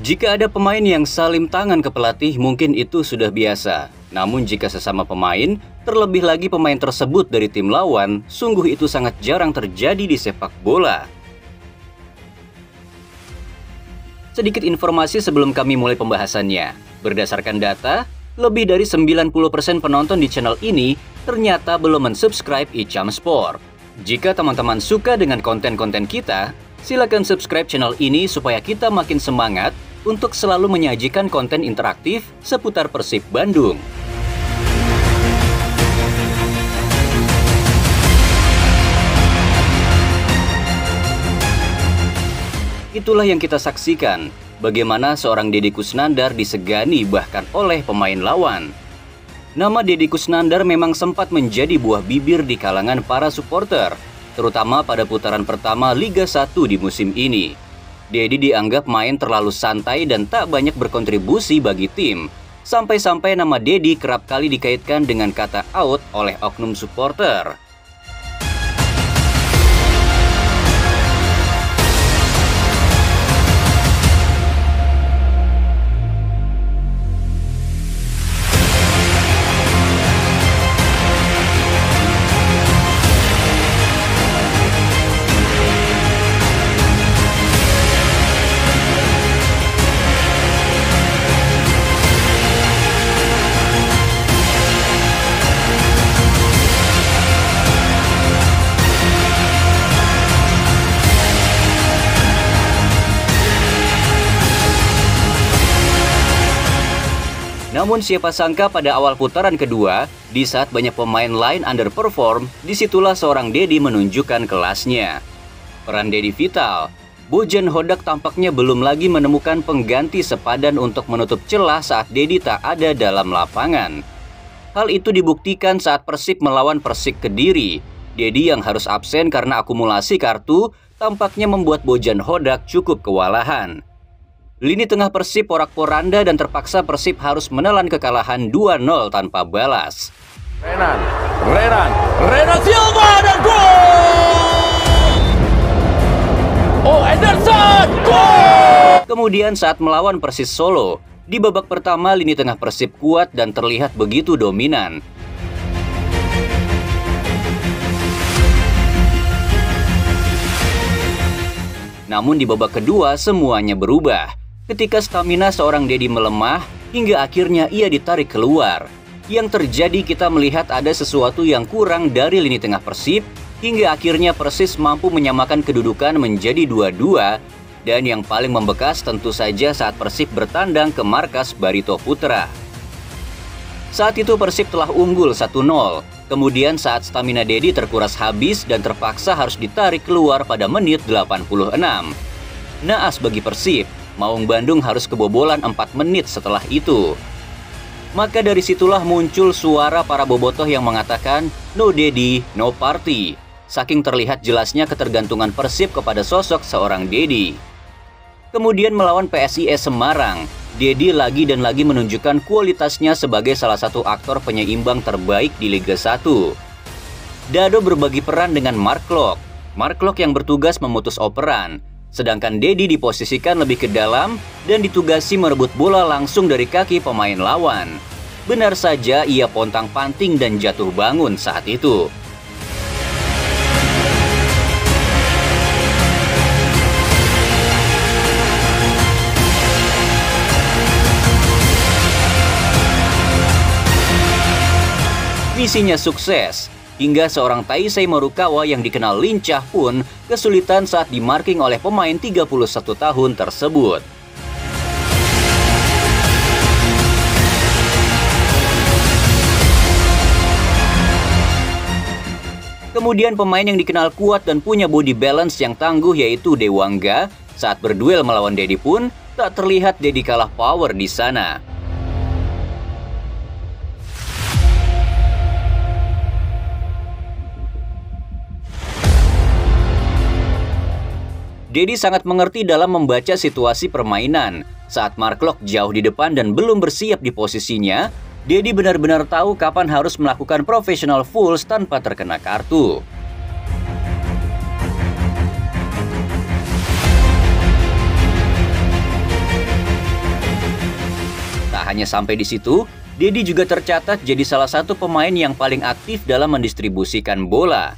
Jika ada pemain yang salim tangan ke pelatih, mungkin itu sudah biasa. Namun jika sesama pemain, terlebih lagi pemain tersebut dari tim lawan, sungguh itu sangat jarang terjadi di sepak bola. Sedikit informasi sebelum kami mulai pembahasannya. Berdasarkan data, lebih dari 90% penonton di channel ini ternyata belum mensubscribe Icam Sport. Jika teman-teman suka dengan konten-konten kita, silakan subscribe channel ini supaya kita makin semangat untuk selalu menyajikan konten interaktif seputar Persib Bandung. Itulah yang kita saksikan, bagaimana seorang Deddy Kusnandar disegani bahkan oleh pemain lawan. Nama Deddy Kusnandar memang sempat menjadi buah bibir di kalangan para supporter, terutama pada putaran pertama Liga 1 di musim ini. Deddy dianggap main terlalu santai dan tak banyak berkontribusi bagi tim. Sampai-sampai nama Deddy kerap kali dikaitkan dengan kata out oleh oknum supporter. Namun siapa sangka pada awal putaran kedua, di saat banyak pemain lain underperform, disitulah seorang Deddy menunjukkan kelasnya. Peran Deddy vital. Bojan Hodak tampaknya belum lagi menemukan pengganti sepadan untuk menutup celah saat Deddy tak ada dalam lapangan. Hal itu dibuktikan saat Persib melawan Persik Kediri. Deddy yang harus absen karena akumulasi kartu, tampaknya membuat Bojan Hodak cukup kewalahan. Lini tengah Persib porak-poranda dan terpaksa Persib harus menelan kekalahan 2-0 tanpa balas. Renan Silva dan gol! Oh, Ederson, gol! Kemudian saat melawan Persis Solo, di babak pertama lini tengah Persib kuat dan terlihat begitu dominan. Namun di babak kedua semuanya berubah. Ketika stamina seorang Deddy melemah, hingga akhirnya ia ditarik keluar. Yang terjadi kita melihat ada sesuatu yang kurang dari lini tengah Persib, hingga akhirnya Persis mampu menyamakan kedudukan menjadi 2-2, dan yang paling membekas tentu saja saat Persib bertandang ke markas Barito Putra. Saat itu Persib telah unggul 1-0, kemudian saat stamina Deddy terkuras habis dan terpaksa harus ditarik keluar pada menit 86. Naas bagi Persib, Maung Bandung harus kebobolan 4 menit setelah itu. Maka dari situlah muncul suara para bobotoh yang mengatakan no Deddy, no party. Saking terlihat jelasnya ketergantungan Persib kepada sosok seorang Deddy. Kemudian melawan PSIS Semarang, Deddy lagi dan lagi menunjukkan kualitasnya sebagai salah satu aktor penyeimbang terbaik di Liga 1. Dado berbagi peran dengan Mark Klok yang bertugas memutus operan. Sedangkan Deddy diposisikan lebih ke dalam dan ditugasi merebut bola langsung dari kaki pemain lawan. Benar saja ia pontang-panting dan jatuh bangun saat itu. Misinya sukses. Hingga seorang Taisei Morukawa yang dikenal lincah pun kesulitan saat dimarking oleh pemain 31 tahun tersebut. Kemudian pemain yang dikenal kuat dan punya body balance yang tangguh yaitu Dewangga, saat berduel melawan Deddy pun tak terlihat Deddy kalah power di sana. Deddy sangat mengerti dalam membaca situasi permainan. Saat Mark Klok jauh di depan dan belum bersiap di posisinya, Deddy benar-benar tahu kapan harus melakukan professional fouls tanpa terkena kartu. hanya sampai di situ, Dedi juga tercatat jadi salah satu pemain yang paling aktif dalam mendistribusikan bola.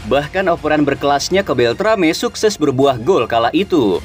Bahkan operan berkelasnya ke Beltrame sukses berbuah gol kala itu.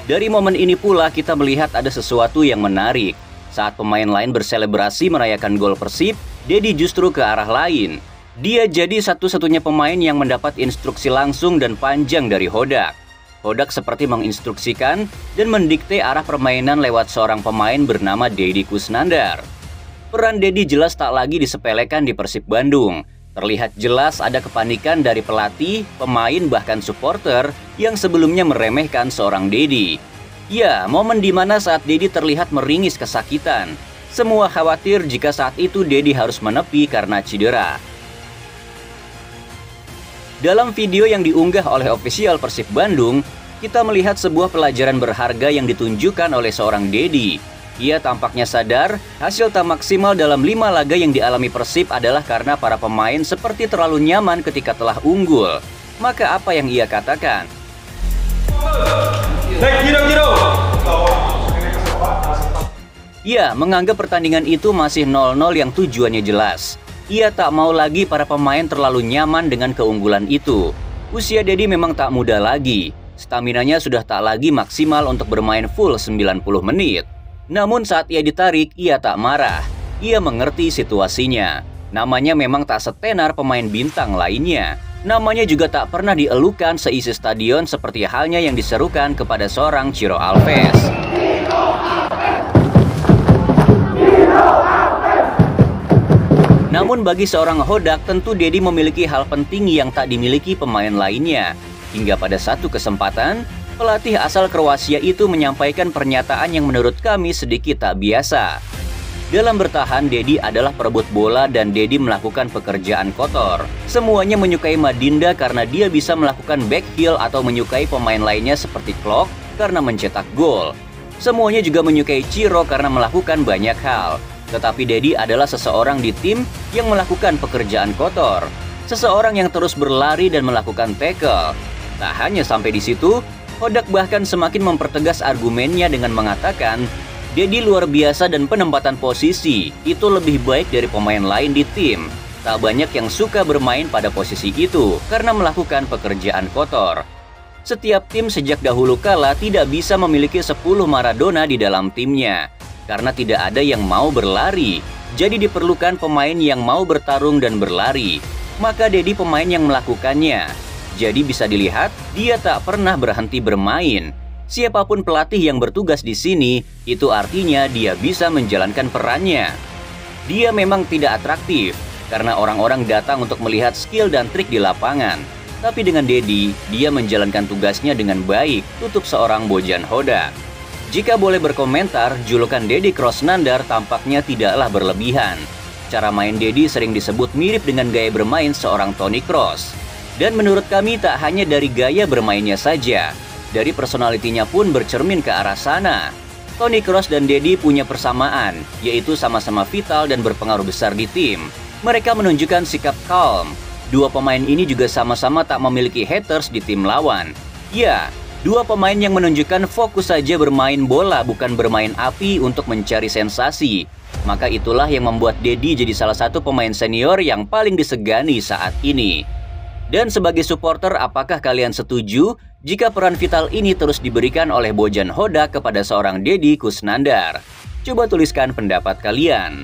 Dari momen ini pula kita melihat ada sesuatu yang menarik. Saat pemain lain berselebrasi merayakan gol Persib, Dedi justru ke arah lain. Dia jadi satu-satunya pemain yang mendapat instruksi langsung dan panjang dari Hodak. Hodak seperti menginstruksikan dan mendikte arah permainan lewat seorang pemain bernama Deddy Kusnandar. Peran Dedi jelas tak lagi disepelekan di Persib Bandung. Terlihat jelas ada kepanikan dari pelatih, pemain bahkan supporter yang sebelumnya meremehkan seorang Dedi. Ya, momen dimana saat Dedi terlihat meringis kesakitan. Semua khawatir jika saat itu Dedi harus menepi karena cedera. Dalam video yang diunggah oleh ofisial Persib Bandung, kita melihat sebuah pelajaran berharga yang ditunjukkan oleh seorang Dedi. Ia tampaknya sadar hasil tak maksimal dalam 5 laga yang dialami Persib adalah karena para pemain seperti terlalu nyaman ketika telah unggul. Maka apa yang ia katakan? Ia menganggap pertandingan itu masih 0-0 yang tujuannya jelas. Ia tak mau lagi para pemain terlalu nyaman dengan keunggulan itu. Usia Dedi memang tak muda lagi. Staminanya sudah tak lagi maksimal untuk bermain full 90 menit. Namun saat ia ditarik, ia tak marah. Ia mengerti situasinya. Namanya memang tak setenar pemain bintang lainnya. Namanya juga tak pernah dielukan seisi stadion seperti halnya yang diserukan kepada seorang Ciro Alves. Namun bagi seorang Hodak, tentu Dedi memiliki hal penting yang tak dimiliki pemain lainnya. Hingga pada satu kesempatan, pelatih asal Kroasia itu menyampaikan pernyataan yang menurut kami sedikit tak biasa. Dalam bertahan, Dedi adalah perebut bola dan Dedi melakukan pekerjaan kotor. Semuanya menyukai Madinda karena dia bisa melakukan backheel atau menyukai pemain lainnya seperti Klok karena mencetak gol. Semuanya juga menyukai Ciro karena melakukan banyak hal. Tetapi Dedi adalah seseorang di tim yang melakukan pekerjaan kotor. Seseorang yang terus berlari dan melakukan tackle. Tak hanya sampai di situ, Hodak bahkan semakin mempertegas argumennya dengan mengatakan, Dedi luar biasa dan penempatan posisi itu lebih baik dari pemain lain di tim. Tak banyak yang suka bermain pada posisi itu karena melakukan pekerjaan kotor. Setiap tim sejak dahulu kala tidak bisa memiliki 10 Maradona di dalam timnya. Karena tidak ada yang mau berlari, jadi diperlukan pemain yang mau bertarung dan berlari. Maka Dedi pemain yang melakukannya. Jadi bisa dilihat, dia tak pernah berhenti bermain. Siapapun pelatih yang bertugas di sini, itu artinya dia bisa menjalankan perannya. Dia memang tidak atraktif, karena orang-orang datang untuk melihat skill dan trik di lapangan. Tapi dengan Dedi, dia menjalankan tugasnya dengan baik, tutup seorang Bojan Hodak. Jika boleh berkomentar, julukan Deddy Krosnandar tampaknya tidaklah berlebihan. Cara main Dedi sering disebut mirip dengan gaya bermain seorang Toni Kroos. Dan menurut kami tak hanya dari gaya bermainnya saja, dari personalitinya pun bercermin ke arah sana. Toni Kroos dan Dedi punya persamaan, yaitu sama-sama vital dan berpengaruh besar di tim. Mereka menunjukkan sikap calm. Dua pemain ini juga sama-sama tak memiliki haters di tim lawan. Ya, dua pemain yang menunjukkan fokus saja bermain bola bukan bermain api untuk mencari sensasi. Maka itulah yang membuat Dedi jadi salah satu pemain senior yang paling disegani saat ini. Dan sebagai supporter, apakah kalian setuju jika peran vital ini terus diberikan oleh Bojan Hodak kepada seorang Deddy Kusnandar? Coba tuliskan pendapat kalian.